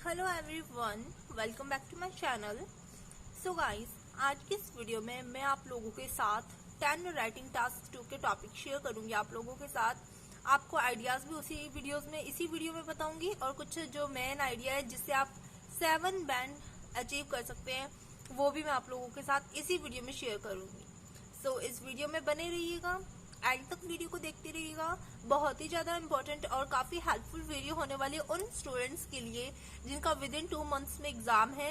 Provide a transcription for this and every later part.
Hello everyone, welcome back to my channel. So guys, आज की इस वीडियो में मैं आप लोगों के साथ 10 राइटिंग टास्क 2 के टॉपिक शेयर करूंगी आप लोगों के साथ। आपको आइडियाज भी इसी वीडियो में बताऊंगी और कुछ जो मेन आइडिया है जिससे आप 7 बैंड अचीव कर सकते हैं वो भी मैं आप लोगों के साथ इसी वीडियो में शेयर करूंगी। सो इस वीडियो में बने रहिएगा, एंड तक वीडियो को देखते रहिएगा। बहुत ही ज्यादा इंपॉर्टेंट और काफी हेल्पफुल वीडियो होने वाली है उन स्टूडेंट्स के लिए जिनका विद इन 2 मंथ्स में एग्जाम है।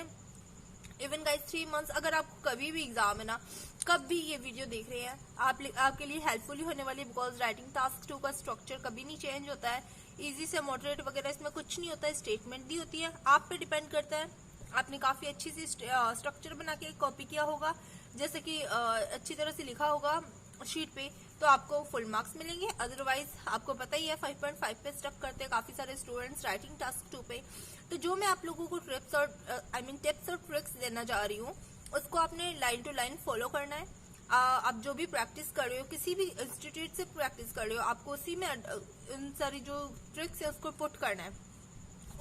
इवन गाइस 3 मंथ्स, अगर आपको कभी भी एग्जाम है ना, कब भी ये वीडियो देख रहे हैं आपके लिए हेल्पफुल ही होने वाली है। बिकॉज राइटिंग टास्क 2 का स्ट्रक्चर कभी नहीं चेंज होता है, इजी से मॉडरेट वगैरह इसमें कुछ नहीं होता है। स्टेटमेंट दी होती है, आप पे डिपेंड करता है। आपने काफी अच्छी सी स्ट्रक्चर बना के कॉपी किया होगा, जैसे कि अच्छी तरह से लिखा होगा शीट पे, तो आपको फुल मार्क्स मिलेंगे। अदरवाइज आपको पता ही है 5.5 पे स्टक करते हैं काफी सारे स्टूडेंट्स राइटिंग टास्क 2 पे। तो जो मैं आप लोगों को टिप्स और ट्रिक्स देना चाह रही हूँ उसको आपने लाइन टू लाइन फॉलो करना है। आप जो भी प्रैक्टिस कर रहे हो, किसी भी इंस्टीट्यूट से प्रैक्टिस कर रहे हो, आपको उसी में इन सारी जो ट्रिक्स है उसको पुट करना है।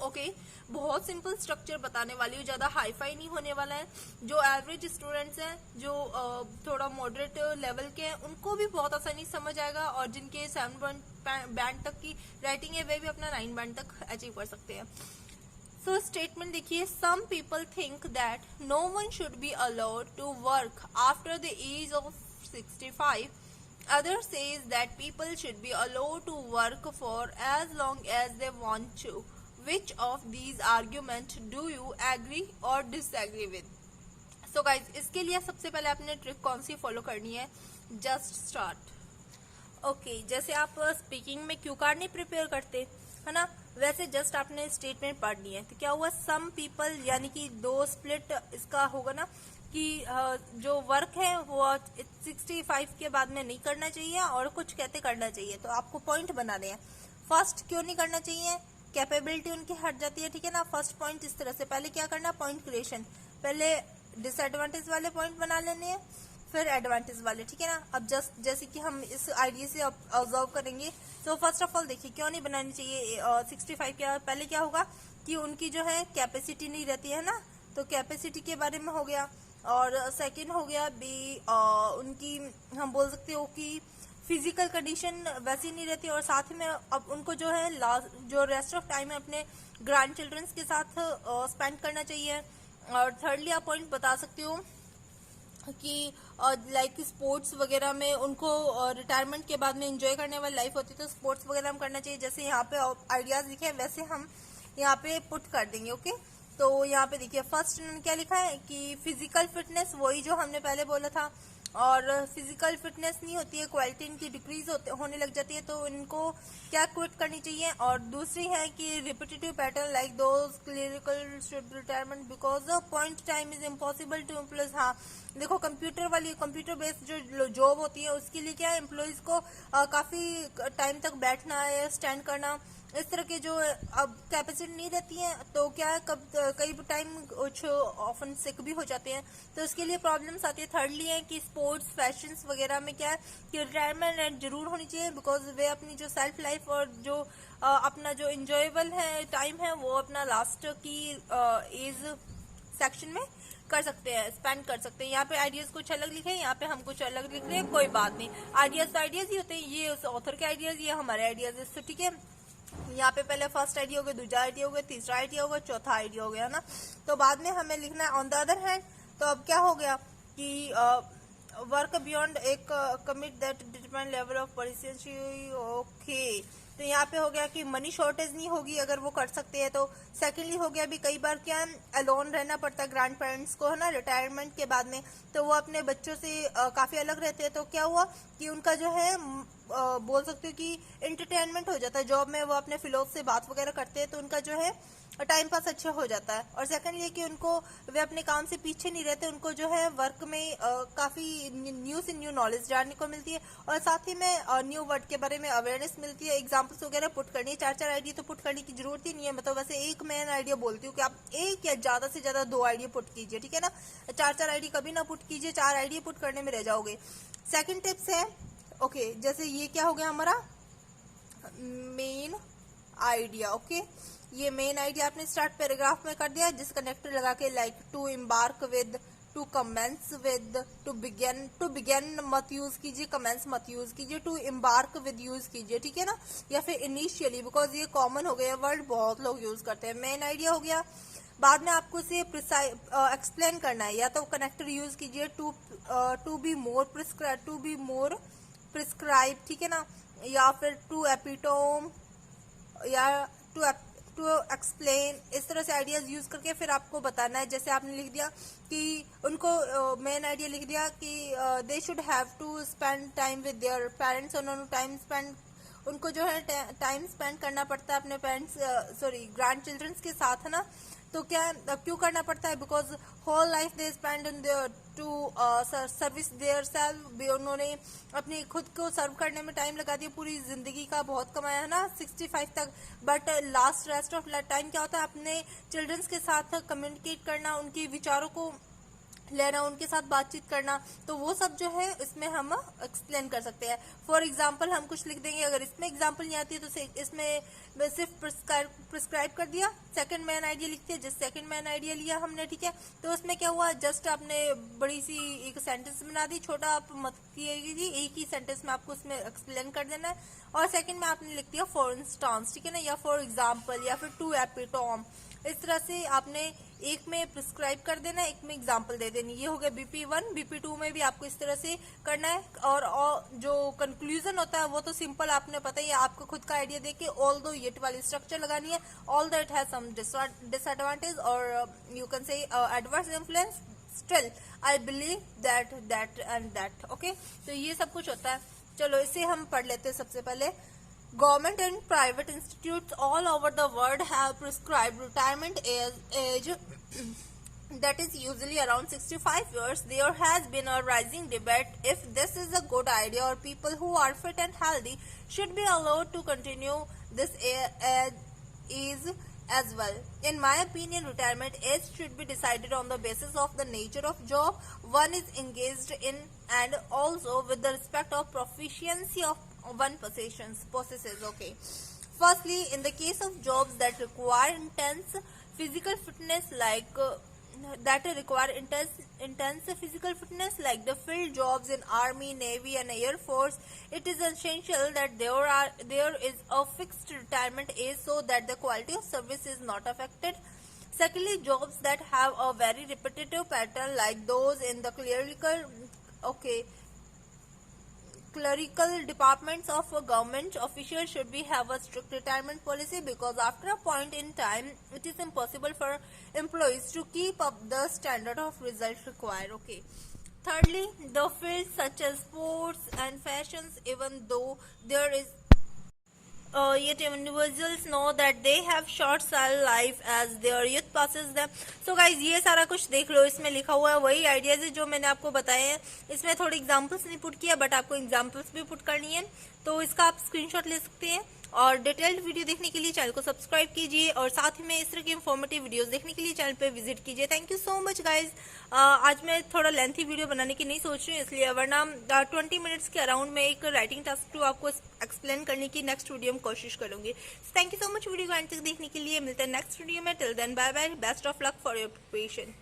ओके, बहुत सिंपल स्ट्रक्चर बताने वाली हूँ, ज्यादा हाई फाई नहीं होने वाला है। जो एवरेज स्टूडेंट्स हैं, जो थोड़ा मॉडरेट लेवल के हैं, उनको भी बहुत आसानी समझ आएगा। और जिनके 7 बैंड तक की राइटिंग है वे भी अपना 9 बैंड तक अचीव कर सकते हैं। सो स्टेटमेंट देखिए, some people think that no one should be allowed to work after the age of 65. Others says that people should be allowed to work for as long as they want to. Which of these arguments do you agree or disagree with? So guys, इसके लिए सबसे पहले आपने trick कौन सी follow करनी है? Just start. Okay, जैसे आप स्पीकिंग में क्यू कार्ड नहीं प्रिपेयर करते है ना, वैसे जस्ट आपने स्टेटमेंट पढ़नी है। तो क्या हुआ, सम पीपल यानी कि 2 स्प्लिट इसका होगा ना कि जो वर्क है वो 65 के बाद में नहीं करना चाहिए और कुछ कहते करना चाहिए। तो आपको पॉइंट बनाने हैं। फर्स्ट, क्यों नहीं करना चाहिए? कैपेबिलिटी उनकी हट जाती है, ठीक है ना। फर्स्ट पॉइंट इस तरह से, पहले क्या करना, पॉइंट क्रिएशन। पहले डिसएडवांटेज वाले पॉइंट बना लेने हैं, फिर एडवांटेज वाले, ठीक है ना। अब जस्ट जैसे कि हम इस आइडिया से ऑब्जर्व करेंगे, तो फर्स्ट ऑफ ऑल देखिए क्यों नहीं बनानी चाहिए 65 के। पहले क्या होगा कि उनकी जो है कैपेसिटी नहीं रहती है ना, तो कैपेसिटी के बारे में हो गया। और सेकेंड हो गया भी उनकी, हम बोल सकते हो कि फिजिकल कंडीशन वैसी नहीं रहती, और साथ में अब उनको जो है जो रेस्ट ऑफ टाइम है अपने ग्रैंड चिल्ड्रंस के साथ स्पेंड करना चाहिए। और थर्डली आप पॉइंट बता सकते हो कि लाइक स्पोर्ट्स वगैरह में उनको रिटायरमेंट के बाद में एंजॉय करने वाली लाइफ होती है, तो स्पोर्ट्स वगैरह में करना चाहिए। जैसे यहाँ पे आइडियाज लिखे हैं वैसे हम यहाँ पे पुट कर देंगे। ओके, तो यहाँ पे देखिए फर्स्ट इन्होंने क्या लिखा है कि फिजिकल फिटनेस, वही जो हमने पहले बोला था। और फिजिकल फिटनेस नहीं होती है, क्वालिटी इनकी डिक्रीज होने लग जाती है, तो इनको क्या क्विट करनी चाहिए। और दूसरी है कि repetitive pattern like those clinical should retirement because point time is impossible to employees. हाँ देखो, कंप्यूटर बेस्ड जो जॉब होती है उसके लिए क्या है, एम्प्लॉयज को काफी टाइम तक बैठना है, स्टैंड करना, इस तरह के जो अब कैपेसिटी नहीं रहती है, तो क्या है कई टाइम कुछ ऑफन सिक भी हो जाते हैं, तो उसके लिए प्रॉब्लम्स आती है। थर्डली है कि स्पोर्ट्स फैशंस वगैरह में क्या है कि रिटायरमेंट जरूर होनी चाहिए, बिकॉज वे अपनी जो सेल्फ लाइफ और जो अपना जो इंजॉयबल है टाइम है वो अपना लास्ट की एज सेक्शन में कर सकते हैं, स्पेंड कर सकते हैं। यहाँ पे आइडियाज कुछ अलग लिखे हैं, यहाँ पे हम कुछ अलग लिख रहे हैं, कोई बात नहीं। आइडियाज तो आइडियाज ही होते हैं, ये उस ऑथर के आइडियाज, ये हमारे आइडियाज है, ठीक है। यहाँ पे पहले फर्स्ट आइडिया हो गया, दूसरा आइडिया हो गया, तीसरा आइडिया हो गया, चौथा आइडिया हो गया ना। तो बाद में हमें लिखना है ऑन द अदर हैंड। तो अब क्या हो गया कि वर्क बियॉन्ड एक commit that determine level of persistency. Okay, तो यहाँ पे हो गया कि मनी शॉर्टेज नहीं होगी अगर वो कर सकते हैं तो। सेकेंडली हो गया भी कई बार क्या अलोन रहना पड़ता है ग्रैंड पेरेंट्स को, है ना, रिटायरमेंट के बाद में, तो वो अपने बच्चों से काफी अलग रहते हैं। तो क्या हुआ कि उनका जो है बोल सकते हो कि एंटरटेनमेंट हो जाता है, जॉब में वो अपने फिलोज से बात वगैरह करते हैं तो उनका जो है टाइम पास अच्छा हो जाता है। और सेकंड ये कि उनको वे अपने काम से पीछे नहीं रहते, उनको जो है वर्क में काफी न्यू से न्यू नॉलेज जानने को मिलती है, और साथ ही में न्यू वर्ड के बारे में अवेयरनेस मिलती है। एग्जाम्पल्स वगैरह पुट करनी है, 4 आइडिया तो पुट करने की जरूरत ही नहीं है। मतलब वैसे एक मेन आइडिया बोलती हूँ कि आप एक या ज्यादा से ज्यादा 2 आइडिया पुट कीजिए, ठीक है ना। 4 आइडिया कभी ना पुट कीजिए, 4 आइडिया पुट करने में रह जाओगे। सेकेंड टिप्स है, ओके, जैसे ये क्या हो गया हमारा मेन आइडिया। ओके, ये मेन आइडिया आपने स्टार्ट पैराग्राफ में कर दिया, जिस कनेक्टर लगा के like to embark with, to commence with, to begin मत यूज कीजिए, कमेंस मत यूज कीजिए, टू एम्बार्क विद यूज कीजिए, ठीक है ना, या फिर इनिशियली, बिकॉज ये कॉमन हो गया वर्ड, बहुत लोग यूज करते हैं। मेन आइडिया हो गया। बाद में आपको इसे एक्सप्लेन करना है, या तो कनेक्टर यूज कीजिए टू बी मोर प्रिस्क्राइब, ठीक है ना, या फिर टू एपिटोम, या टू एक्सप्लेन, इस तरह से आइडियाज यूज करके फिर आपको बताना है। जैसे आपने लिख दिया कि उनको मेन आइडिया लिख दिया कि they should have to spend time with their parents, उन्होंने उनको जो है टाइम स्पेंड करना पड़ता है अपने ग्रैंड चिल्ड्रंस के साथ, है ना। तो क्यों करना पड़ता है? Because whole life they spend in to service their self, उन्होंने अपनी खुद को सर्व करने में टाइम लगा दिया, पूरी जिंदगी का बहुत कमाया, है ना, 65 तक। But last rest of time क्या होता है? अपने चिल्ड्रंस के साथ कम्युनिकेट करना, उनके विचारों को लेना, उनके साथ बातचीत करना, तो वो सब जो है इसमें हम एक्सप्लेन कर सकते हैं। फॉर एग्जाम्पल हम कुछ लिख देंगे, अगर इसमें एग्जाम्पल नहीं आती है तो इसमें सिर्फ प्रिस्क्राइब कर दिया, सेकंड मैन आइडिया लिखते हैं, जिस सेकंड मैन आइडिया लिया हमने, ठीक है, तो उसमें क्या हुआ, जस्ट आपने बड़ी सी एक सेंटेंस बना दी, छोटा आप मत कीजिए, एक ही सेंटेंस में आपको उसमें एक्सप्लेन कर देना है। और सेकंड में आपने लिख दिया फॉर इंस्टांस, ठीक है ना, या फॉर एग्जाम्पल, या फिर टू एपिटोम, इस तरह से आपने एक में प्रिस्क्राइब कर देना, एक में एग्जाम्पल दे देनी। ये हो गया BP1। BP2 में भी आपको इस तरह से करना है। और जो कंक्लूजन होता है वो तो सिंपल, आपने पता ही है, आपको खुद का आइडिया देके ऑल दो ये वाली स्ट्रक्चर लगानी है, all that has some disadvantage और you can say adverse influence, still I believe that and that, okay. तो ये सब कुछ होता है। चलो इसे हम पढ़ लेते हैं। सबसे पहले, government and private institutes all over the world have prescribed retirement age that is usually around 65 years. There has been a rising debate if this is a good idea or people who are fit and healthy should be allowed to continue this age as well. In my opinion, retirement age should be decided on the basis of the nature of job one is engaged in and also with the respect of proficiency of one possesses, okay. Firstly, in the case of jobs that require intense physical fitness like the field jobs in army, navy and air force, it is essential that there is a fixed retirement age so that the quality of service is not affected. Secondly, jobs that have a very repetitive pattern like those in the clerical departments of a government official should have a strict retirement policy, because after a point in time it is impossible for employees to keep up the standard of results required, okay. Thirdly, the fields such as sports and fashions, even though there is yet individuals know that they have short cell life as their youth passes them. So guys, ये सारा कुछ देख लो, इसमें लिखा हुआ है वही ideas है जो मैंने आपको बताए हैं। इसमें थोड़ी एग्जांपल्स नहीं पुट किया, बट आपको एग्जांपल्स भी पुट करनी है, तो इसका आप स्क्रीनशॉट ले सकते हैं। और डिटेल्ड वीडियो देखने के लिए चैनल को सब्सक्राइब कीजिए, और साथ ही में इस तरह की इंफॉर्मेटिव वीडियोस देखने के लिए चैनल पे विजिट कीजिए। Thank you so much guys. आज मैं थोड़ा लेंथी वीडियो बनाने की नहीं सोच रही हूँ, इसलिए, वरना 20 मिनट्स के अराउंड में एक राइटिंग टास्क 2 आपको एक्सप्लेन करने की नेक्स्ट वीडियो में कोशिश करूंगी। Thank you so much video को अंत तक देखने के लिए। मिलते हैं नेक्स्ट वीडियो में। Till then bye bye, best of luck for your preparation.